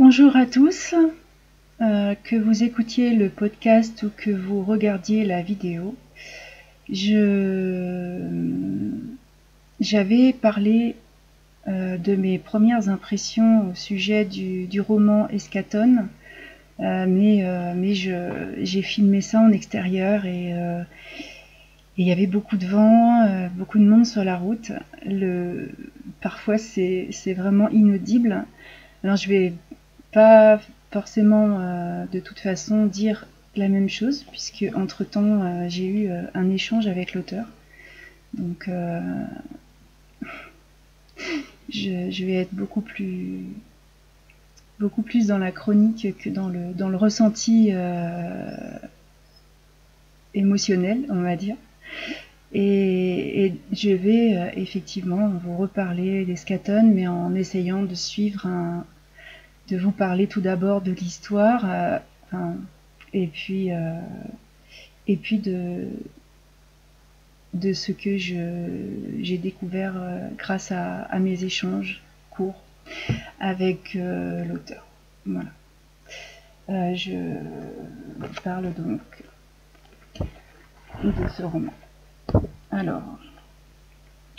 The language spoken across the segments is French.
Bonjour à tous, que vous écoutiez le podcast ou que vous regardiez la vidéo. J'avais parlé de mes premières impressions au sujet du roman Eschaton, mais j'ai filmé ça en extérieur et il y avait beaucoup de vent, beaucoup de monde sur la route. Parfois c'est vraiment inaudible. Alors je vais pas forcément de toute façon dire la même chose, puisque entre-temps j'ai eu un échange avec l'auteur. Donc je vais être beaucoup plus dans la chronique que dans le ressenti émotionnel, on va dire. Et je vais effectivement vous reparler d'Eschaton, mais en essayant de suivre de vous parler tout d'abord de l'histoire, et puis de ce que j'ai découvert grâce à mes échanges courts avec l'auteur. Voilà. Je parle donc de ce roman. Alors,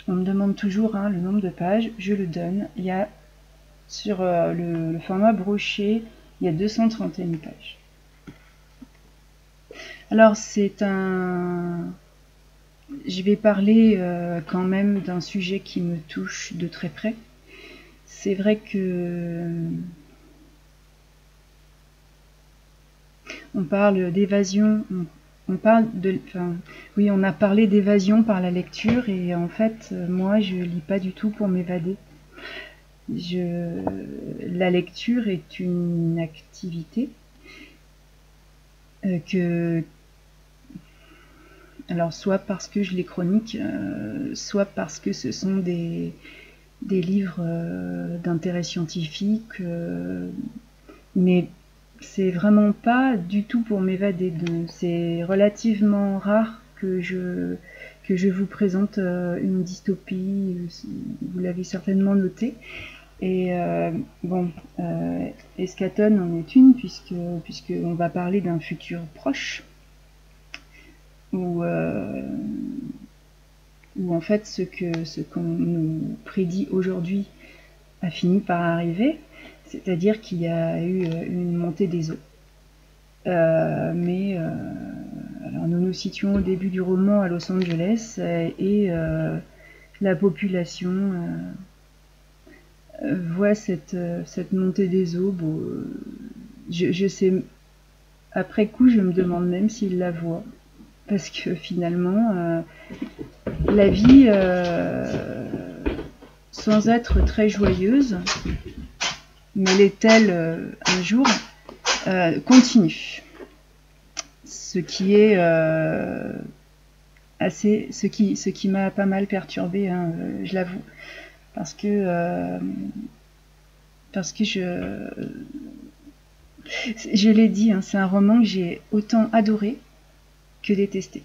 on me demande toujours le nombre de pages, je le donne. Il y a sur le format broché, il y a 231 pages. Alors je vais parler quand même d'un sujet qui me touche de très près. C'est vrai que on parle d'évasion, on a parlé d'évasion par la lecture, et en fait moi je lis pas du tout pour m'évader. La lecture est une activité alors soit parce que je les chronique, soit parce que ce sont des livres d'intérêt scientifique, mais c'est vraiment pas du tout pour m'évader. C'est relativement rare que je vous présente une dystopie, vous l'avez certainement noté. Et Eschaton en est une, puisque on va parler d'un futur proche, où en fait ce qu'on nous prédit aujourd'hui a fini par arriver, c'est-à-dire qu'il y a eu une montée des eaux. Alors nous nous situons au début du roman à Los Angeles, et la population voit cette montée des eaux. Je sais, après coup, je me demande même s'il la voit, parce que finalement, la vie, sans être très joyeuse, mais l'est-elle un jour, continue. Ce qui est ce qui m'a pas mal perturbée, je l'avoue. Parce que je l'ai dit, c'est un roman que j'ai autant adoré que détesté.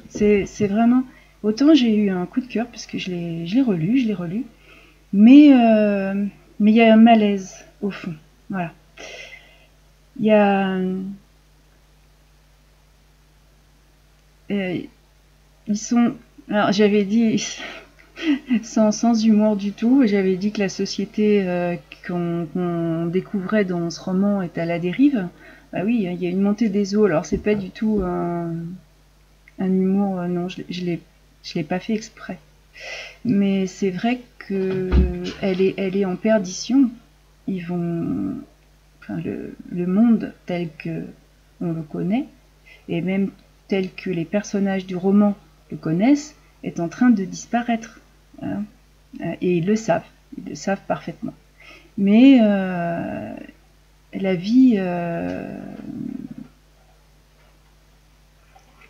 C'est vraiment, autant j'ai eu un coup de cœur parce que je l'ai relu, mais il y a un malaise au fond. Voilà. Il y a ils sont, alors j'avais dit sans humour du tout, j'avais dit que la société qu'on découvrait dans ce roman est à la dérive. Bah oui, il y a une montée des eaux. Alors c'est pas du tout un humour, non, je l'ai pas fait exprès. Mais c'est vrai que elle est en perdition. Le monde tel que on le connaît, et même tel que les personnages du roman le connaissent, est en train de disparaître. Et ils le savent parfaitement. Mais la vie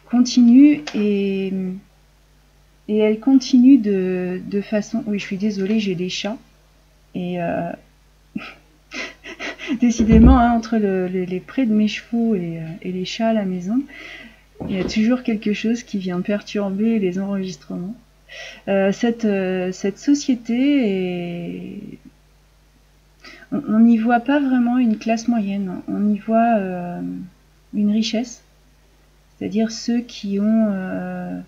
continue, et elle continue de façon... Oui, je suis désolée, j'ai des chats. Et décidément, entre les prés de mes chevaux et les chats à la maison, il y a toujours quelque chose qui vient perturber les enregistrements. Cette société est... on n'y voit pas vraiment une classe moyenne, on y voit une richesse, c'est-à-dire ceux qui ont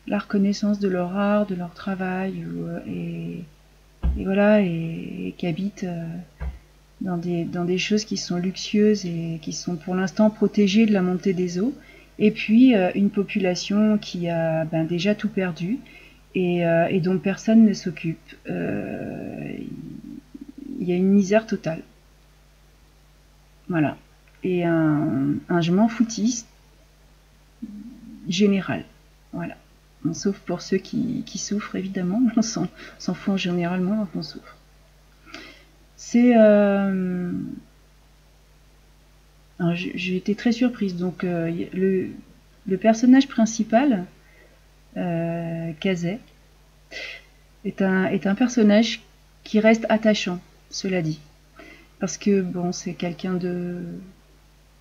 la reconnaissance de leur art, de leur travail, et voilà, et qui habitent dans des choses qui sont luxueuses et qui sont pour l'instant protégées de la montée des eaux, et puis une population qui a déjà tout perdu et dont personne ne s'occupe. Il y a une misère totale. Voilà. Et un je m'en foutiste général. Voilà. Sauf pour ceux qui souffrent, évidemment. On s'en fout généralement quand on souffre. C'est... j'ai été très surprise. Donc, le personnage principal, Kazé, est un personnage qui reste attachant, cela dit. Parce que, bon, c'est quelqu'un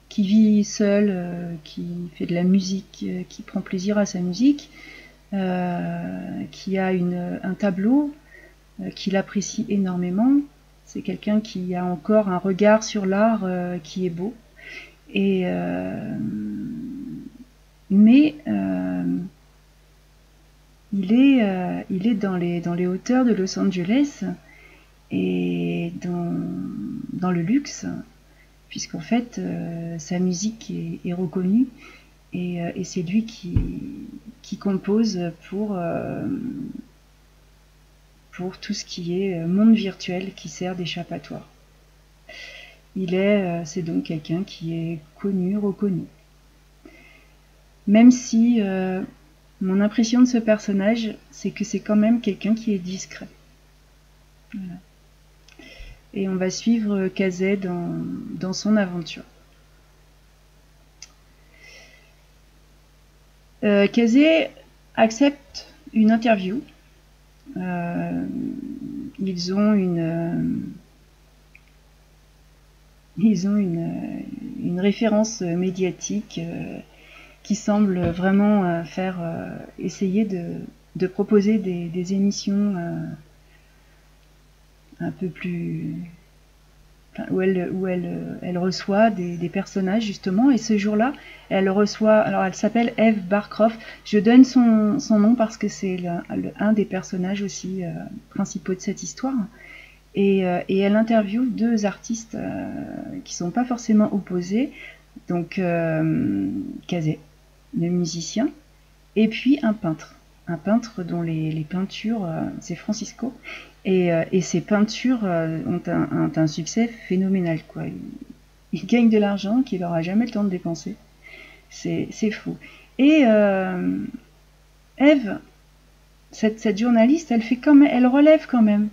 qui vit seul, qui fait de la musique, qui prend plaisir à sa musique, qui a un tableau qu'il apprécie énormément. C'est quelqu'un qui a encore un regard sur l'art qui est beau. Mais il est dans les hauteurs de Los Angeles et dans le luxe, puisqu'en fait sa musique est reconnue et c'est lui qui compose pour tout ce qui est monde virtuel qui sert d'échappatoire. C'est donc quelqu'un qui est connu, reconnu. Même si mon impression de ce personnage, c'est que c'est quand même quelqu'un qui est discret. Voilà. Et on va suivre Kazé dans son aventure. Kazé accepte une interview. Ils ont une référence médiatique qui semble vraiment essayer de proposer des émissions un peu plus... où elle reçoit des personnages justement, et ce jour-là elle reçoit, alors elle s'appelle Eve Barcroft, je donne son nom parce que c'est un des personnages aussi principaux de cette histoire, et elle interviewe deux artistes qui sont pas forcément opposés, donc Kazé, le musicien, et puis un peintre dont les peintures, c'est Francisco, et ces peintures ont un succès phénoménal, quoi. Il gagne de l'argent qu'il n'aura jamais le temps de dépenser. C'est fou. Et Eve, cette journaliste, elle relève quand même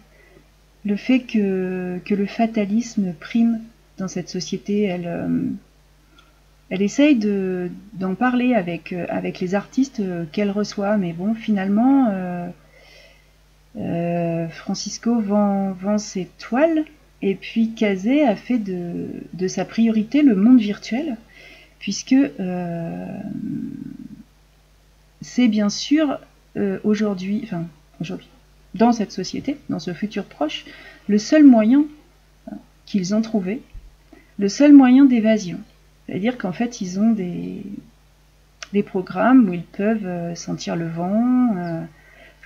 le fait que le fatalisme prime dans cette société. Elle essaye d'en parler avec les artistes qu'elle reçoit, mais bon, finalement, Francisco vend ses toiles, et puis Kazé a fait de sa priorité le monde virtuel, puisque c'est bien sûr aujourd'hui, dans cette société, dans ce futur proche, le seul moyen qu'ils ont trouvé, le seul moyen d'évasion. C'est-à-dire qu'en fait, ils ont des programmes où ils peuvent sentir le vent,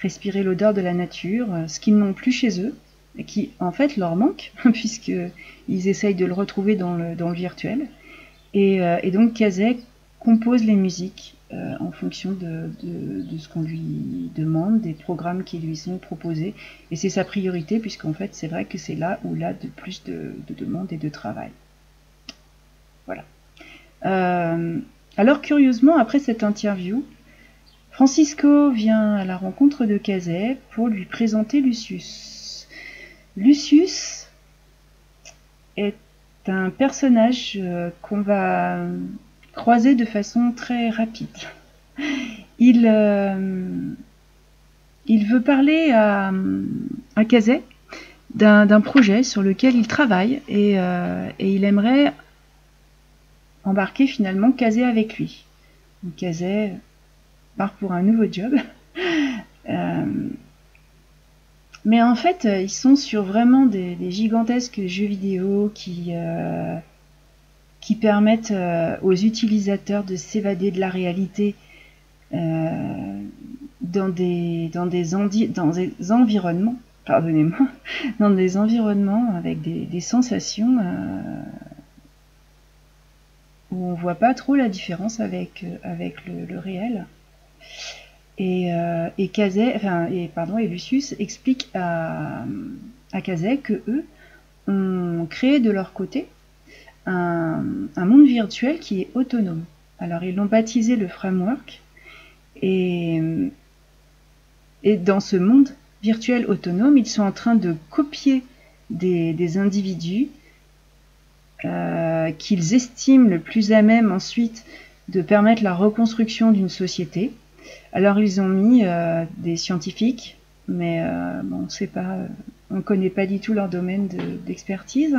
respirer l'odeur de la nature, ce qu'ils n'ont plus chez eux, et qui en fait leur manque, puisqu'ils essayent de le retrouver dans le virtuel. Et donc Kazé compose les musiques en fonction de ce qu'on lui demande, des programmes qui lui sont proposés, et c'est sa priorité, puisqu'en fait c'est vrai que c'est là où il a de plus de demandes et de travail. Voilà. Alors curieusement, après cette interview, Francisco vient à la rencontre de Kazé pour lui présenter Lucius. Lucius est un personnage qu'on va croiser de façon très rapide. Il veut parler à Kazé d'un projet sur lequel il travaille, et il aimerait embarquer finalement Kazé avec lui. Donc Kazé part pour un nouveau job. Mais en fait, ils sont sur vraiment des gigantesques jeux vidéo qui permettent aux utilisateurs de s'évader de la réalité dans des environnements, pardonnez-moi, dans des environnements avec des sensations où on voit pas trop la différence avec le réel. Et Lucius explique à Kazé que eux ont créé de leur côté un monde virtuel qui est autonome. Alors ils l'ont baptisé le framework, et dans ce monde virtuel autonome, ils sont en train de copier des individus qu'ils estiment le plus à même ensuite de permettre la reconstruction d'une société. Alors ils ont mis des scientifiques, mais bon, on ne connaît pas du tout leur domaine d'expertise,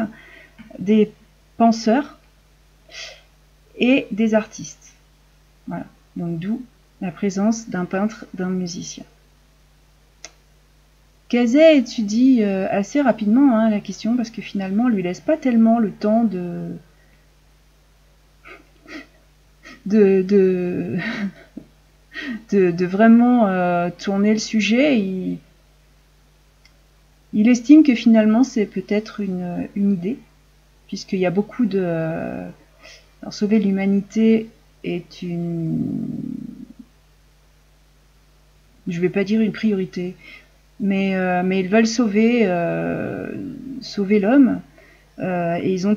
des penseurs et des artistes. Voilà, donc d'où la présence d'un peintre, d'un musicien. Kazé étudie assez rapidement la question, parce que finalement on lui laisse pas tellement le temps de vraiment tourner le sujet. Il estime que finalement c'est peut-être une idée, puisqu'il y a beaucoup de... Alors, sauver l'humanité est une... Je vais pas dire une priorité, mais ils veulent sauver l'homme. Et ils ont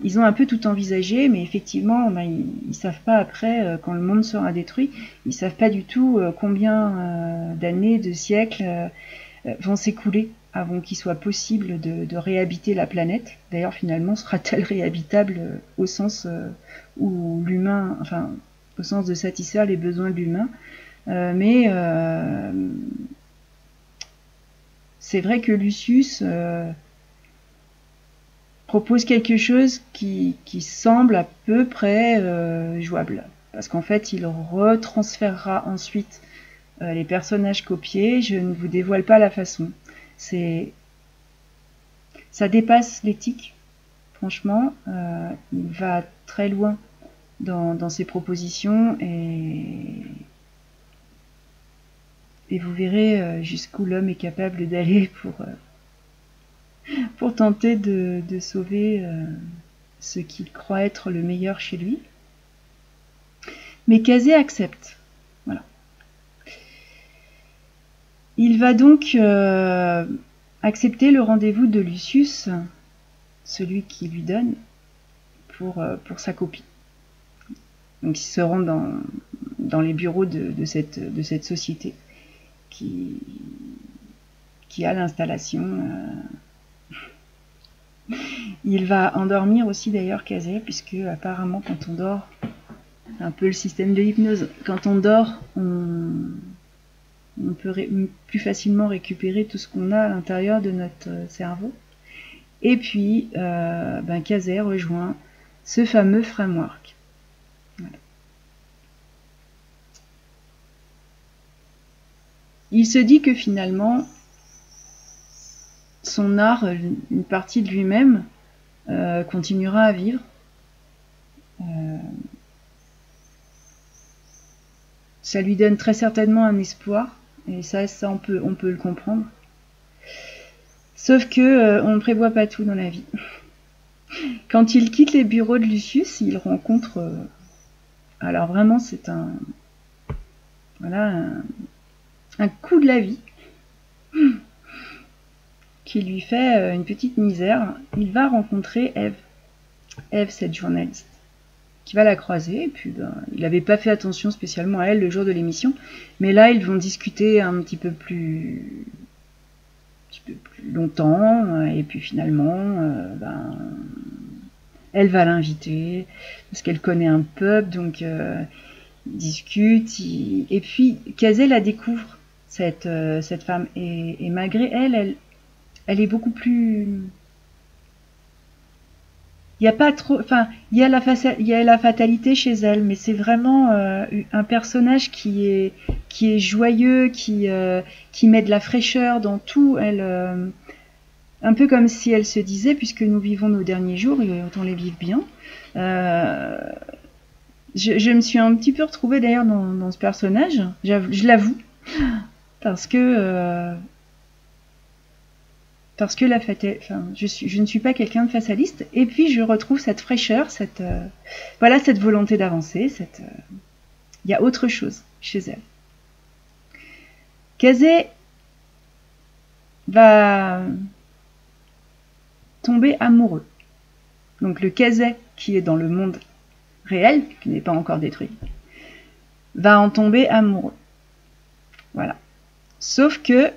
ils ont un peu tout envisagé, mais effectivement, ils savent pas après, quand le monde sera détruit, ils savent pas du tout combien d'années, de siècles vont s'écouler avant qu'il soit possible de réhabiter la planète. D'ailleurs, finalement, sera-t-elle réhabitable au sens où l'humain, enfin, au sens de satisfaire les besoins de l'humain. Mais c'est vrai que Lucius propose quelque chose qui semble à peu près jouable. Parce qu'en fait, il retransférera ensuite les personnages copiés. Je ne vous dévoile pas la façon. Ça dépasse l'éthique. Franchement, il va très loin dans ses propositions, et vous verrez jusqu'où l'homme est capable d'aller pour tenter de sauver ce qu'il croit être le meilleur chez lui. Mais Kazé accepte. Voilà. Il va donc accepter le rendez-vous de Lucius, celui qui lui donne, pour sa copie. Donc il se rend dans les bureaux de cette société qui a l'installation. Il va endormir aussi d'ailleurs Kazé, puisque apparemment quand on dort, c'est un peu le système de l'hypnose, quand on dort, on peut plus facilement récupérer tout ce qu'on a à l'intérieur de notre cerveau. Et puis Kazé rejoint ce fameux framework. Voilà. Il se dit que finalement son art, une partie de lui-même, continuera à vivre. Ça lui donne très certainement un espoir, et ça on peut le comprendre. Sauf que on ne prévoit pas tout dans la vie. Quand il quitte les bureaux de Lucius, il rencontre... alors vraiment, c'est un coup de la vie qui lui fait une petite misère. Il va rencontrer Eve, cette journaliste, qui va la croiser, et puis il n'avait pas fait attention spécialement à elle le jour de l'émission, mais là ils vont discuter un petit peu plus longtemps, et puis finalement elle va l'inviter parce qu'elle connaît un pub, donc ils discutent, et puis Kazé la découvre, cette femme, et malgré elle est beaucoup plus... il y a pas trop, enfin, il y a la fatalité chez elle, mais c'est vraiment un personnage qui est joyeux, qui met de la fraîcheur dans tout. Elle, un peu comme si elle se disait, puisque nous vivons nos derniers jours, autant les vivre bien. Je me suis un petit peu retrouvée d'ailleurs dans ce personnage, je l'avoue, parce que enfin, je ne suis pas quelqu'un de fataliste, et puis je retrouve cette fraîcheur, voilà, cette volonté d'avancer, il y a autre chose chez elle. Kazé va tomber amoureux. Donc le Kazé qui est dans le monde réel, qui n'est pas encore détruit, va en tomber amoureux. Voilà. Sauf que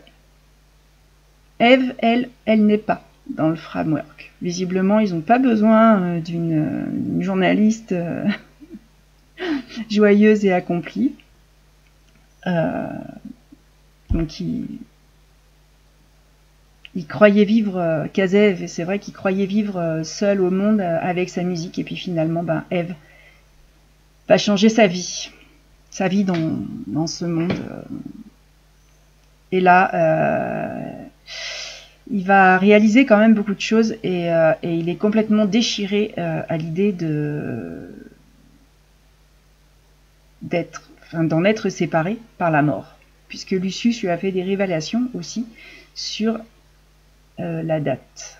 Eve, elle n'est pas dans le framework. Visiblement, ils n'ont pas besoin d'une journaliste joyeuse et accomplie. Donc, il croyait vivre, Kazev, et c'est vrai qu'il croyait vivre seul au monde avec sa musique. Et puis finalement, Eve va changer sa vie dans ce monde. Et là, il va réaliser quand même beaucoup de choses et il est complètement déchiré à l'idée d'en être séparé par la mort, puisque Lucius lui a fait des révélations aussi sur la date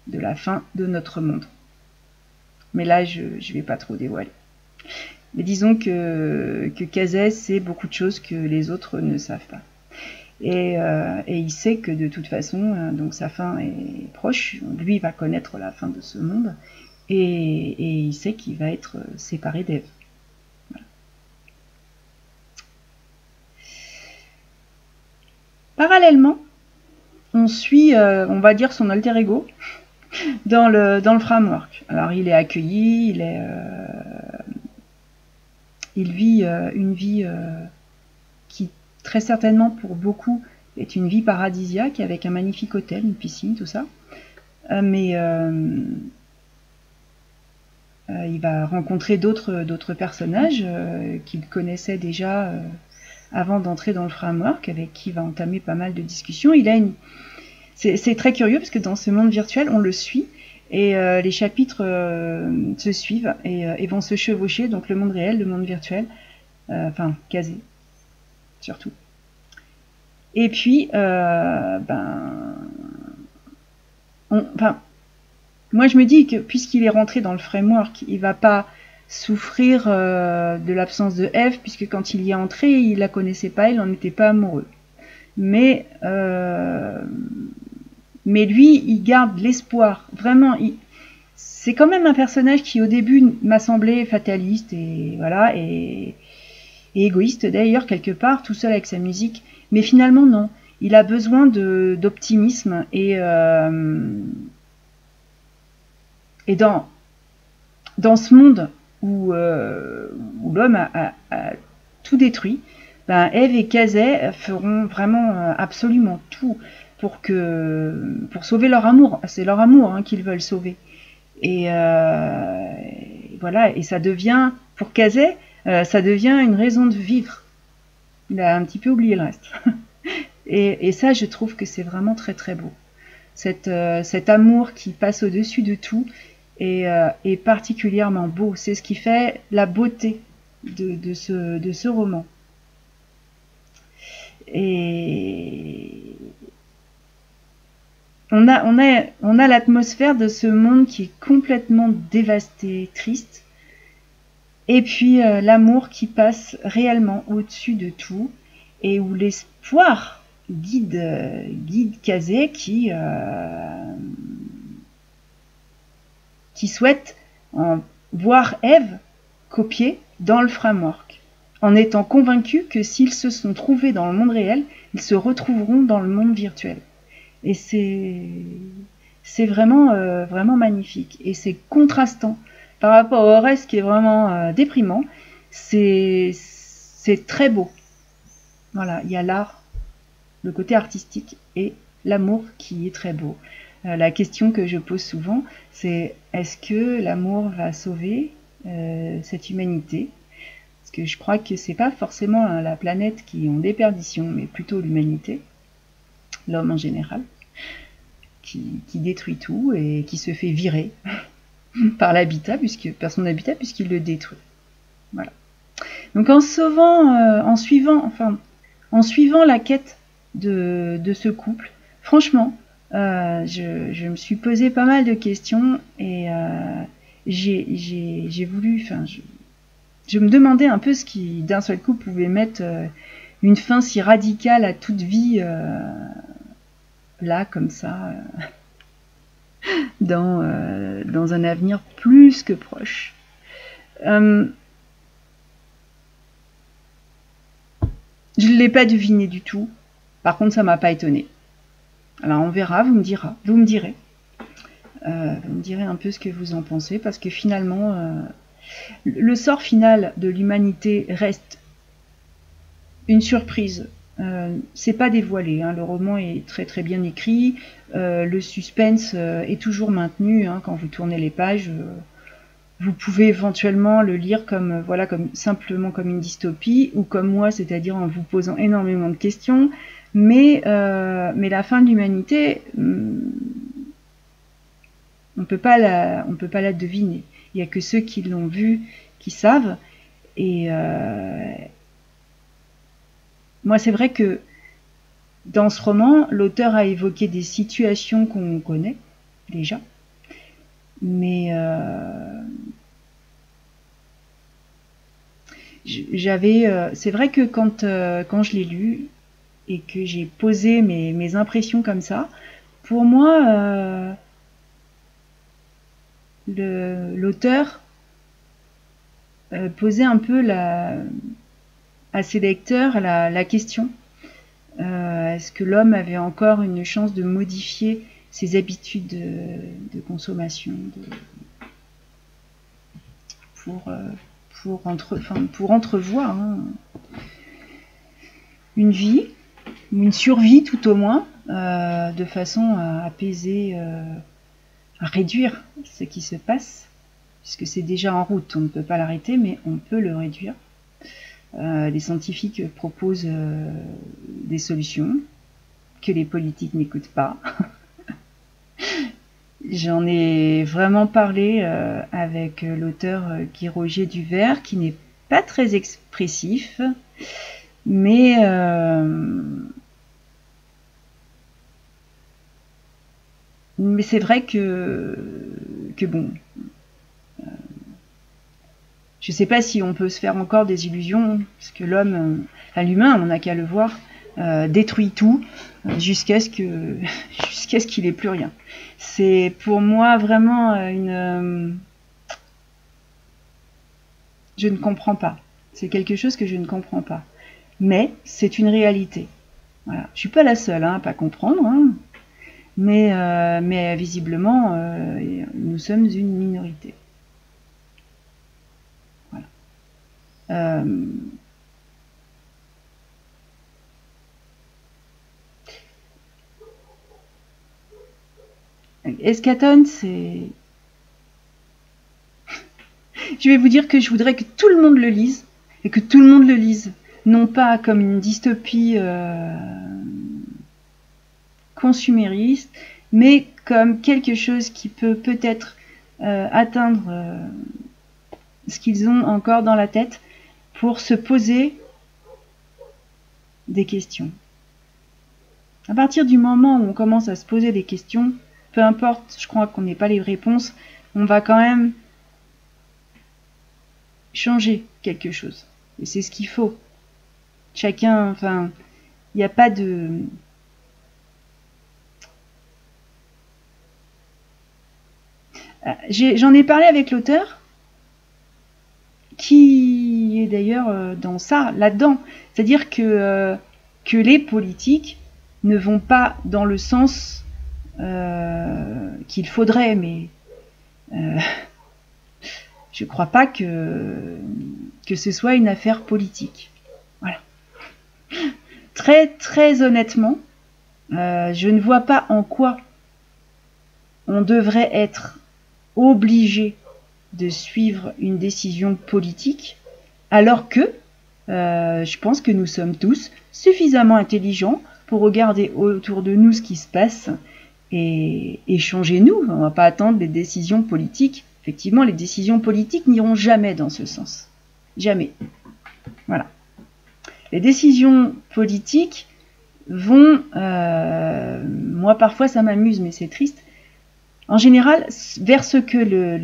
de la fin de notre monde. Mais là, je vais pas trop dévoiler. Mais disons que Kazé sait beaucoup de choses que les autres ne savent pas. Et il sait que de toute façon, donc sa fin est proche. Lui va connaître la fin de ce monde et il sait qu'il va être séparé d'Ève. Voilà. Parallèlement, on suit, on va dire, son alter ego dans le framework. Alors il est accueilli, il vit une vie qui très certainement pour beaucoup est une vie paradisiaque avec un magnifique hôtel, une piscine, tout ça. Mais il va rencontrer d'autres personnages qu'il connaissait déjà avant d'entrer dans le framework, avec qui il va entamer pas mal de discussions. C'est très curieux parce que dans ce monde virtuel, on le suit et les chapitres se suivent et vont se chevaucher, donc le monde réel, le monde virtuel, enfin Kazé surtout. Et puis, moi je me dis que puisqu'il est rentré dans le framework, il va pas souffrir de l'absence de Eve, puisque quand il y est entré, il la connaissait pas, il n'en était pas amoureux. Mais lui, il garde l'espoir. Vraiment, c'est quand même un personnage qui au début m'a semblé fataliste et voilà et égoïste d'ailleurs quelque part, tout seul avec sa musique. Mais finalement non, il a besoin d'optimisme et dans ce monde où l'homme a tout détruit, Eve et Kazé feront vraiment absolument tout pour sauver leur amour. C'est leur amour qu'ils veulent sauver. Et voilà, et ça devient, pour Kazé, ça devient une raison de vivre. Il a un petit peu oublié le reste. et ça, je trouve que c'est vraiment très très beau. Cet amour qui passe au-dessus de tout est particulièrement beau. C'est ce qui fait la beauté de ce roman. Et on a l'atmosphère de ce monde qui est complètement dévasté, triste. Et puis l'amour qui passe réellement au-dessus de tout et où l'espoir guide Kazé qui souhaite voir Eve copiée dans le framework, en étant convaincu que s'ils se sont trouvés dans le monde réel, ils se retrouveront dans le monde virtuel. Et c'est vraiment vraiment magnifique et c'est contrastant par rapport au reste qui est vraiment déprimant. C'est très beau. Voilà, il y a l'art, le côté artistique et l'amour qui est très beau. La question que je pose souvent, c'est est-ce que l'amour va sauver cette humanité? Parce que je crois que c'est pas forcément la planète qui est en déperdition, mais plutôt l'humanité, l'homme en général, qui détruit tout et qui se fait virer par l'habitat, par son habitat, puisqu'il le détruit. Voilà. Donc en suivant la quête de ce couple, franchement, je me suis posé pas mal de questions et j'ai voulu, je me demandais un peu ce qui d'un seul coup pouvait mettre une fin si radicale à toute vie là comme ça dans un avenir plus que proche. Je ne l'ai pas deviné du tout. Par contre, ça m'a pas étonné. Alors on verra, vous me direz. Vous me direz un peu ce que vous en pensez, parce que finalement, le sort final de l'humanité reste une surprise. C'est pas dévoilé, hein. Le roman est très très bien écrit, le suspense est toujours maintenu, hein. Quand vous tournez les pages, vous pouvez éventuellement le lire comme simplement comme une dystopie, ou comme moi, c'est-à-dire en vous posant énormément de questions. Mais la fin de l'humanité, on peut pas la deviner. Il n'y a que ceux qui l'ont vu qui savent. Et moi, c'est vrai que dans ce roman, l'auteur a évoqué des situations qu'on connaît déjà, mais c'est vrai que quand je l'ai lu et que j'ai posé mes impressions comme ça, pour moi, l'auteur posait un peu à ses lecteurs la question. Est-ce que l'homme avait encore une chance de modifier ses habitudes de consommation pour entrevoir une vie, une survie tout au moins, de façon à apaiser, à réduire ce qui se passe, puisque c'est déjà en route, on ne peut pas l'arrêter, mais on peut le réduire. Les scientifiques proposent des solutions que les politiques n'écoutent pas. J'en ai vraiment parlé avec l'auteur Guy Roger Duvert, qui n'est pas très expressif, mais c'est vrai que bon, je sais pas si on peut se faire encore des illusions, parce que l'humain, on n'a qu'à le voir, détruit tout jusqu'à ce qu'il ait plus rien. C'est pour moi vraiment je ne comprends pas. C'est quelque chose que je ne comprends pas. Mais c'est une réalité. Voilà. Je suis pas la seule à pas comprendre, hein. Mais visiblement, nous sommes une minorité. Voilà. Eschaton, c'est... Je vais vous dire que je voudrais que tout le monde le lise, et que tout le monde le lise, non pas comme une dystopie consumériste, mais comme quelque chose qui peut peut-être atteindre ce qu'ils ont encore dans la tête pour se poser des questions. À partir du moment où on commence à se poser des questions, peu importe, je crois qu'on n'ait pas les réponses, on va quand même changer quelque chose. Et c'est ce qu'il faut. Chacun, il n'y a pas de... J'en ai parlé avec l'auteur, qui est d'ailleurs dans ça, là-dedans. C'est-à-dire que les politiques ne vont pas dans le sens qu'il faudrait, mais je crois pas que ce soit une affaire politique. Voilà. Très très honnêtement, je ne vois pas en quoi on devrait être obligé de suivre une décision politique, alors que je pense que nous sommes tous suffisamment intelligents pour regarder autour de nous ce qui se passe et changer nous. On ne va pas attendre des décisions politiques. Effectivement, les décisions politiques n'iront jamais dans ce sens. Jamais. Voilà. Les décisions politiques vont... moi, parfois, ça m'amuse, mais c'est triste. En général, vers ce que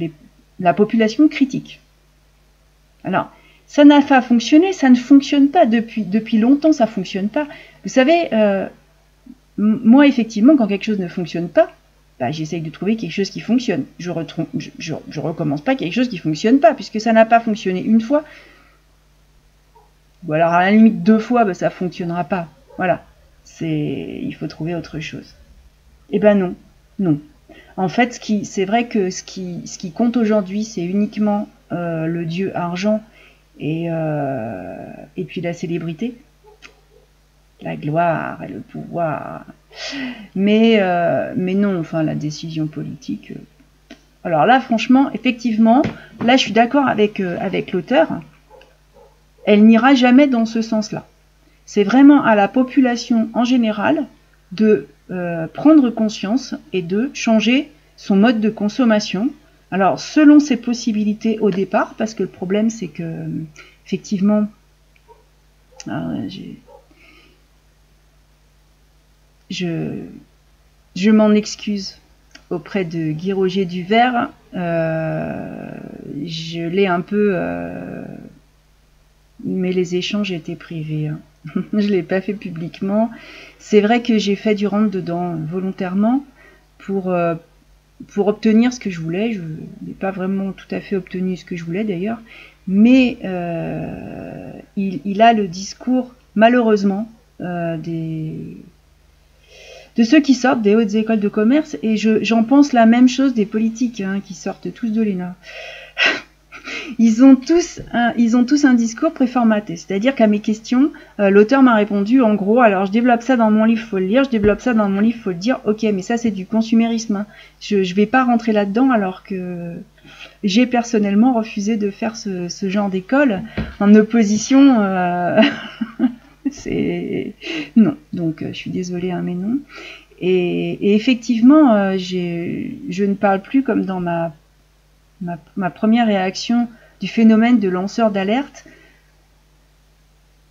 la population critique. Alors, ça n'a pas fonctionné, ça ne fonctionne pas. Depuis longtemps, ça ne fonctionne pas. Vous savez, moi, effectivement, quand quelque chose ne fonctionne pas, bah, j'essaye de trouver quelque chose qui fonctionne. Je recommence pas quelque chose qui ne fonctionne pas, puisque ça n'a pas fonctionné une fois. Ou alors, à la limite, 2 fois, bah, ça ne fonctionnera pas. Voilà. Il faut trouver autre chose. Eh ben non. Non. En fait, c'est vrai que ce qui compte aujourd'hui, c'est uniquement le dieu argent et puis la célébrité, la gloire et le pouvoir. Mais non, enfin, la décision politique. Alors là, franchement, effectivement, là, je suis d'accord avec l'auteur. Elle n'ira jamais dans ce sens-là. C'est vraiment à la population en général de prendre conscience et de changer son mode de consommation. Alors, selon ses possibilités au départ, parce que le problème, c'est que, effectivement, je m'en excuse auprès de Guy Roger Duvert. Je l'ai un peu... mais les échanges étaient privés. Hein. Je ne l'ai pas fait publiquement. C'est vrai que j'ai fait du rentre-dedans volontairement pour obtenir ce que je voulais. Je n'ai pas vraiment tout à fait obtenu ce que je voulais d'ailleurs. Mais il a le discours, malheureusement, de ceux qui sortent des hautes écoles de commerce. Et j'en pense la même chose des politiques hein, qui sortent tous de l'ENA. Ils ont tous un discours préformaté, c'est-à-dire qu'à mes questions, l'auteur m'a répondu en gros, alors je développe ça dans mon livre, faut le lire, je développe ça dans mon livre, faut le dire, ok, mais ça c'est du consumérisme, hein. Je vais pas rentrer là-dedans alors que j'ai personnellement refusé de faire ce genre d'école en opposition, c'est... Non, donc je suis désolée, hein, mais non. Et effectivement, je ne parle plus comme dans ma première réaction du phénomène de lanceur d'alerte,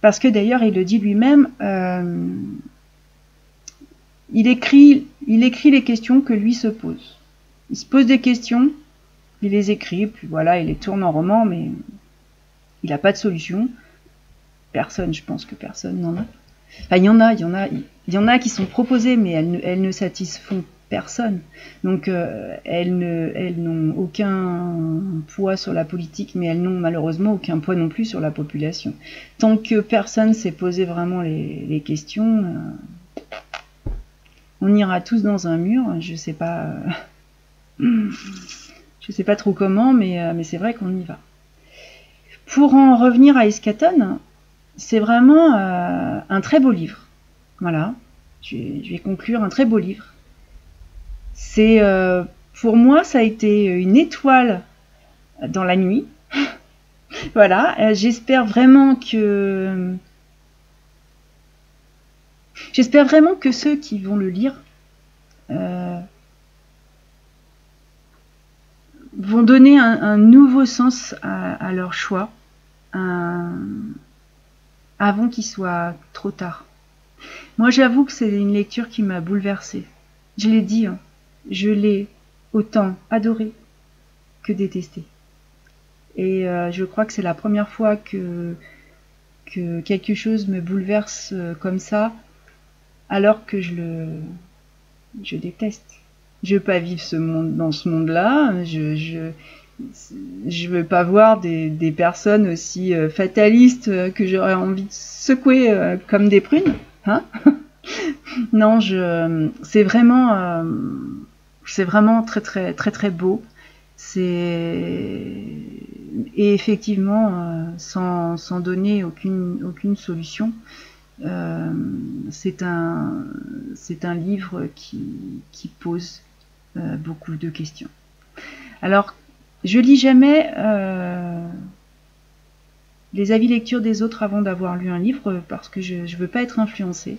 parce que d'ailleurs il le dit lui-même, il écrit les questions que lui se pose. Il se pose des questions, il les écrit, puis voilà, il les tourne en roman, mais il n'a pas de solution. Je pense que personne n'en a. Enfin, il y en a qui sont proposées, mais elles ne satisfont personne. Donc elles n'ont aucun poids sur la politique, mais elles n'ont malheureusement aucun poids non plus sur la population. Tant que personne s'est posé vraiment les questions, on ira tous dans un mur. Je sais pas trop comment, mais c'est vrai qu'on y va. Pour en revenir à Eschaton, c'est vraiment un très beau livre. Voilà, je vais conclure, un très beau livre. C'est pour moi, ça a été une étoile dans la nuit. Voilà, j'espère vraiment que ceux qui vont le lire vont donner un nouveau sens à leur choix avant qu'il soit trop tard. Moi, j'avoue que c'est une lecture qui m'a bouleversée. Je l'ai dit, hein. Je l'ai autant adoré que détesté. Et je crois que c'est la première fois que quelque chose me bouleverse comme ça, alors que je déteste. Je veux pas vivre dans ce monde-là. Je veux pas voir des personnes aussi fatalistes que j'aurais envie de secouer comme des prunes. Hein? Non, c'est vraiment très très très très beau. Et effectivement, sans donner aucune solution, c'est un livre qui pose beaucoup de questions. Alors, je lis jamais les avis lecture des autres avant d'avoir lu un livre parce que je ne veux pas être influencée.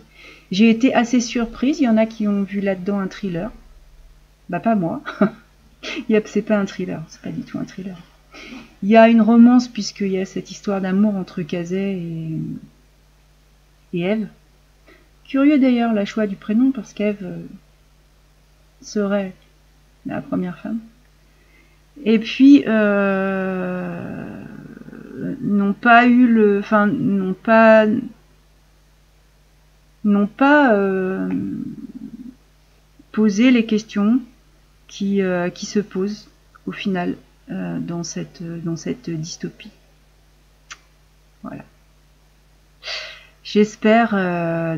J'ai été assez surprise, il y en a qui ont vu là-dedans un thriller. Bah pas moi. C'est pas un thriller, c'est pas du tout un thriller. Il y a une romance puisqu'il y a cette histoire d'amour entre Kazé et Ève. Curieux d'ailleurs le choix du prénom parce qu'Ève serait la première femme. Et puis n'ont pas eu le, enfin n'ont pas posé les questions qui se posent au final dans cette dystopie. Voilà. J'espère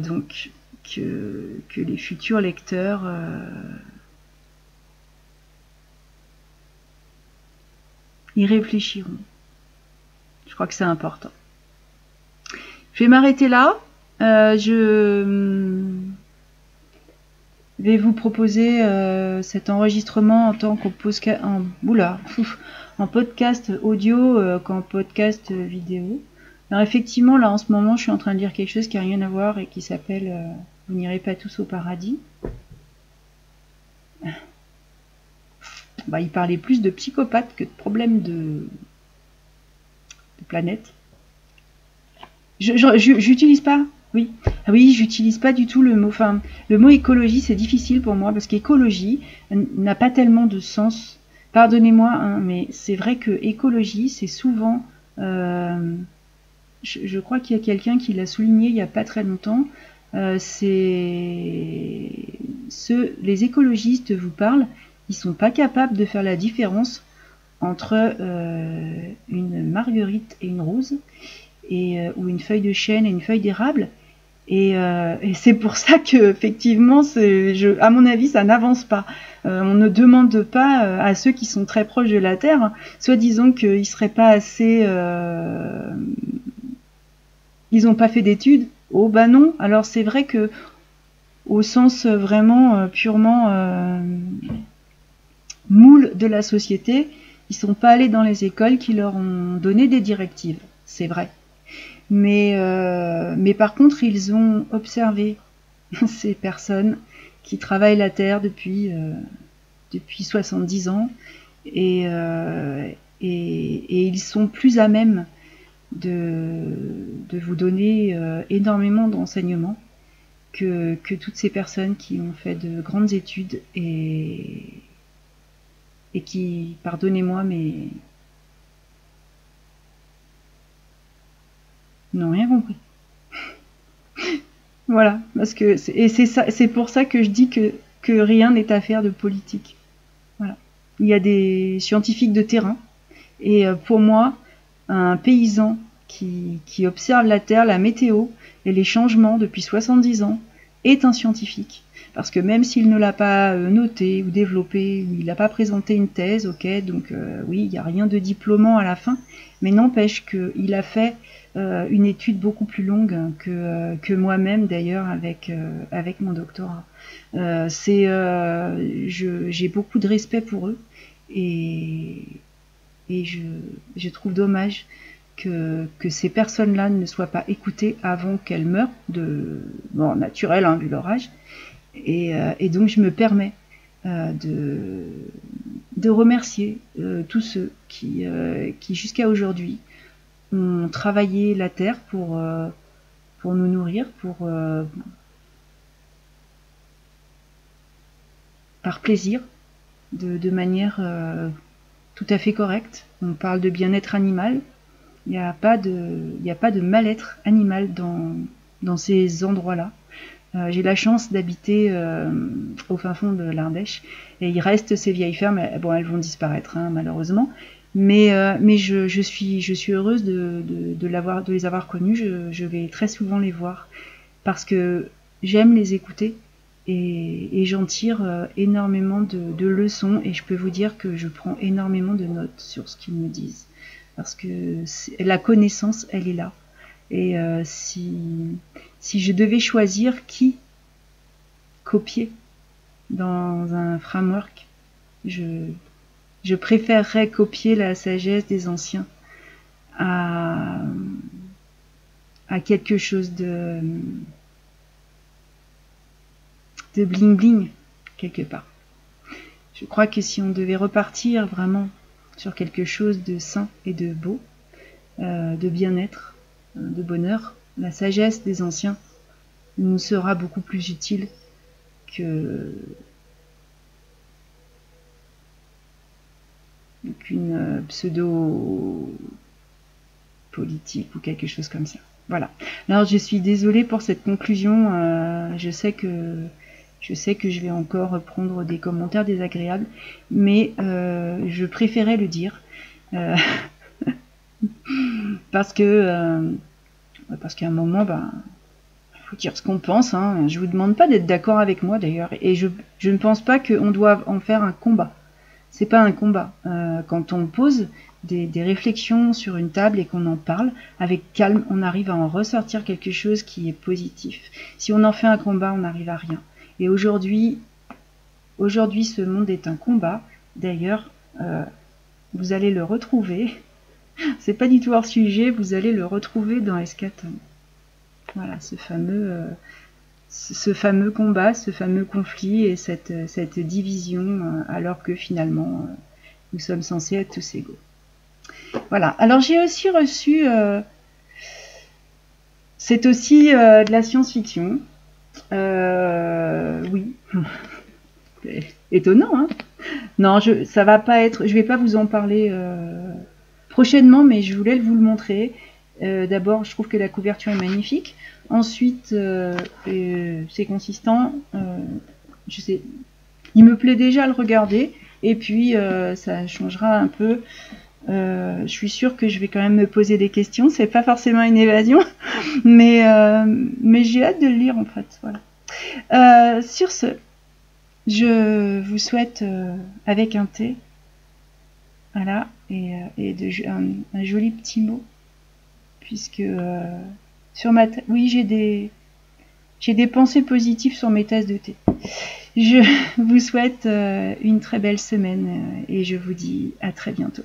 donc que les futurs lecteurs y réfléchiront. Je crois que c'est important. Je vais m'arrêter là. Je vais vous proposer cet enregistrement en tant qu'en podcast audio qu'en podcast vidéo. Alors effectivement, là en ce moment, je suis en train de lire quelque chose qui n'a rien à voir et qui s'appelle Vous n'irez pas tous au paradis. Bah, il parlait plus de psychopathes que de problèmes de planète. J'utilise pas. Oui. Ah oui, j'utilise pas du tout le mot. Enfin, le mot écologie, c'est difficile pour moi parce qu'écologie n'a pas tellement de sens. Pardonnez-moi, hein, mais c'est vrai que écologie, c'est souvent. Je crois qu'il y a quelqu'un qui l'a souligné il y a pas très longtemps. Les écologistes vous parlent, ils sont pas capables de faire la différence entre une marguerite et une rose, ou une feuille de chêne et une feuille d'érable. Et c'est pour ça que effectivement, à mon avis, ça n'avance pas. On ne demande pas à ceux qui sont très proches de la Terre, soit disons qu'ils seraient pas assez, ils n'ont pas fait d'études. Oh bah non. Alors c'est vrai que au sens vraiment purement moule de la société, ils sont pas allés dans les écoles qui leur ont donné des directives. C'est vrai. Mais par contre, ils ont observé ces personnes qui travaillent la terre depuis 70 ans et ils sont plus à même de vous donner énormément d'enseignements que toutes ces personnes qui ont fait de grandes études et qui, pardonnez-moi, mais n'ont rien compris. Voilà, parce que c'est pour ça que je dis que rien n'est affaire de politique. Voilà. Il y a des scientifiques de terrain, et pour moi, un paysan qui observe la terre, la météo et les changements depuis 70 ans est un scientifique. Parce que même s'il ne l'a pas noté ou développé, ou il n'a pas présenté une thèse, ok, donc oui, il n'y a rien de diplômant à la fin, mais n'empêche qu'il a fait une étude beaucoup plus longue que moi-même d'ailleurs avec mon doctorat. J'ai beaucoup de respect pour eux et je trouve dommage que ces personnes-là ne soient pas écoutées avant qu'elles meurent de mort naturelle, hein, vu leur âge. Et donc je me permets de remercier tous ceux qui jusqu'à aujourd'hui ont travaillé la terre pour nous nourrir, par plaisir, de manière tout à fait correcte. On parle de bien-être animal. Il n'y a pas de mal-être animal dans ces endroits-là. J'ai la chance d'habiter au fin fond de l'Ardèche et il reste ces vieilles fermes. Bon, elles vont disparaître, hein, malheureusement. Mais je suis heureuse de les avoir connues. Je vais très souvent les voir parce que j'aime les écouter et j'en tire énormément de leçons et je peux vous dire que je prends énormément de notes sur ce qu'ils me disent parce que la connaissance, elle est là. Et si je devais choisir qui copier dans un framework Je préférerais copier la sagesse des anciens à quelque chose de bling bling quelque part. Je crois que si on devait repartir vraiment sur quelque chose de sain et de beau, de bien-être, de bonheur, la sagesse des anciens nous sera beaucoup plus utile qu'une pseudo politique ou quelque chose comme ça. Voilà. Alors je suis désolée pour cette conclusion. Je sais que je vais encore prendre des commentaires désagréables, mais je préférais le dire parce qu'à un moment, faut dire ce qu'on pense. Hein. Je vous demande pas d'être d'accord avec moi d'ailleurs, et je ne pense pas qu'on doive en faire un combat. C'est pas un combat. Quand on pose des réflexions sur une table et qu'on en parle avec calme, on arrive à en ressortir quelque chose qui est positif. Si on en fait un combat, on n'arrive à rien. Et aujourd'hui, ce monde est un combat. D'ailleurs, vous allez le retrouver. C'est pas du tout hors sujet. Vous allez le retrouver dans Eschaton. Voilà, ce fameux combat, ce fameux conflit et cette division, alors que finalement, nous sommes censés être tous égaux. Voilà. Alors j'ai aussi reçu, c'est aussi de la science-fiction. Oui. Étonnant, hein. Non, ça va pas être. Je vais pas vous en parler prochainement, mais je voulais vous le montrer. D'abord, je trouve que la couverture est magnifique. Ensuite, c'est consistant. Je sais, il me plaît déjà à le regarder. Et puis, ça changera un peu. Je suis sûre que je vais quand même me poser des questions. C'est pas forcément une évasion, mais j'ai hâte de le lire en fait. Voilà. Sur ce, je vous souhaite avec un thé, voilà, et un joli petit mot, puisque sur oui, j'ai des pensées positives sur mes tasses de thé. Je vous souhaite une très belle semaine et je vous dis à très bientôt.